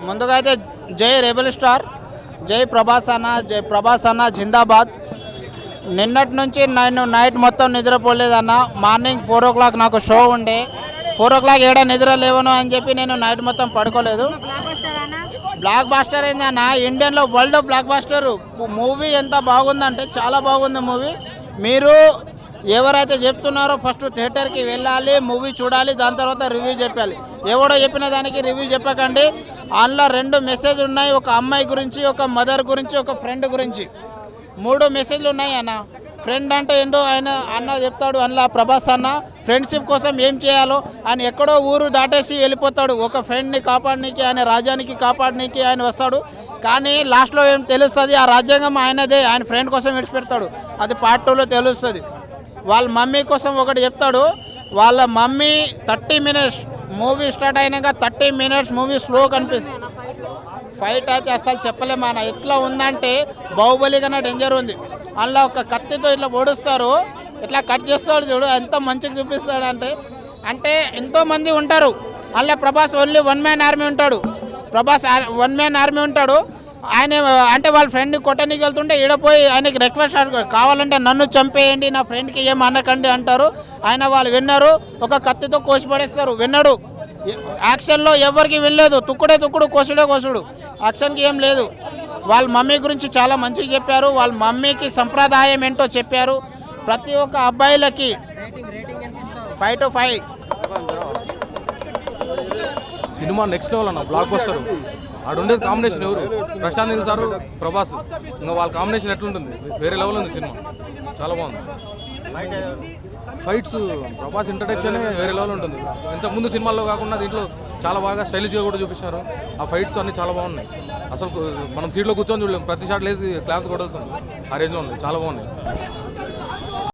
ముందుగా అయితే జై రెబల్ స్టార్, జై ప్రభాస్ అన్న జిందాబాద్. నిన్నటి నుంచి నేను నైట్ మొత్తం నిద్రపోలేదన్న. మార్నింగ్ 4 o'clock నాకు షో ఉండే. 4 o'clock ఏడా నిద్ర లేవను అని చెప్పి నేను నైట్ మొత్తం పడుకోలేదు. బ్లాక్ బాస్టర్ ఏందన్న, ఇండియన్లో వరల్డ్ బ్లాక్ బాస్టర్ మూవీ ఎంత బాగుందంటే చాలా బాగుంది మూవీ. మీరు ఎవరైతే చెప్తున్నారో ఫస్ట్ థియేటర్కి వెళ్ళాలి, మూవీ చూడాలి, దాని తర్వాత రివ్యూ చెప్పాలి. ఎవడో చెప్పిన దానికి రివ్యూ చెప్పకండి. అందులో 2 మెసేజ్ ఉన్నాయి, ఒక అమ్మాయి గురించి, ఒక మదర్ గురించి, ఒక ఫ్రెండ్ గురించి. 3 మెసేజ్లు ఉన్నాయి అన్న. ఫ్రెండ్ అంటే ఏంటో ఆయన అన్న చెప్తాడు. అందులో ప్రభాస్ అన్న ఫ్రెండ్షిప్ కోసం ఏం చేయాలో ఆయన ఎక్కడో ఊరు దాటేసి వెళ్ళిపోతాడు. ఒక ఫ్రెండ్ని కాపాడనీకి, ఆయన రాజ్యానికి కాపాడనీకి ఆయన వస్తాడు. కానీ లాస్ట్లో ఏం తెలుస్తుంది, ఆ రాజ్యాంగం ఆయనదే, ఆయన ఫ్రెండ్ కోసం విడిచిపెడతాడు. అది పార్ట్ 2లో తెలుస్తుంది. వాళ్ళ మమ్మీ కోసం ఒకటి చెప్తాడు. వాళ్ళ మమ్మీ 30 minutes మూవీ స్టార్ట్ అయినాక 30 minutes మూవీ స్లో కనిపిస్తుంది. ఫైట్ అయితే అసలు చెప్పలేమన్న. ఎట్లా ఉందంటే బాహుబలి కన్నా డేంజర్ ఉంది. అందులో ఒక కత్తితో ఇట్లా పొడుస్తారు, ఇట్లా కట్ చేస్తాడు చూడు, ఎంత మంచిగా చూపిస్తాడు అంటే ఎంతోమంది ఉంటారు. అందులో ప్రభాస్ ఓన్లీ 1 man ఆర్మీ ఉంటాడు. ప్రభాస్ 1 man ఆర్మీ ఉంటాడు. ఆయన అంటే వాళ్ళ ఫ్రెండ్ని కొట్టడానికి వెళ్తుంటే ఈడపోయి ఆయనకి రిక్వెస్ట్ కావాలంటే నన్ను చంపేయండి, నా ఫ్రెండ్కి ఏం అనకండి అంటారు. ఆయన వాళ్ళు విన్నారు, ఒక కత్తితో కోసి పడేస్తారు. విన్నాడు. యాక్షన్లో ఎవరికి వినలేదు, తుక్కుడు కోసుడు యాక్షన్కి ఏం లేదు. వాళ్ళ మమ్మీ గురించి చాలా మంచిగా చెప్పారు. వాళ్ళ మమ్మీకి సంప్రదాయం ఏంటో చెప్పారు. ప్రతి ఒక్క అబ్బాయిలకి 5 to 5 సినిమా నెక్స్ట్ లెవెల్ అన్న, బ్లాక్ బస్టర్. ఆడుండేది కాంబినేషన్ ఎవరు, ప్రశాంత్ నీల్ సారు, ప్రభాస్. ఇంకా వాళ్ళ కాంబినేషన్ ఎట్లుంటుంది, వేరే లెవెల్ ఉంది సినిమా, చాలా బాగుంది. ఫైట్స్ ప్రభాస్ ఇంట్రడక్షన్ వేరే లెవెల్ ఉంటుంది. ఇంతకుముందు సినిమాల్లో కాకుండా దీంట్లో చాలా బాగా స్టైలిష్గా కూడా చూపించారు. ఆ ఫైట్స్ అన్నీ చాలా బాగున్నాయి. అసలు మనం సీట్లో కూర్చొని చూడలేము, ప్రతి షాట్ లేసి క్లాస్ కొట్టాల్సింది, ఆ రేంజ్లో ఉంది, చాలా బాగున్నాయి.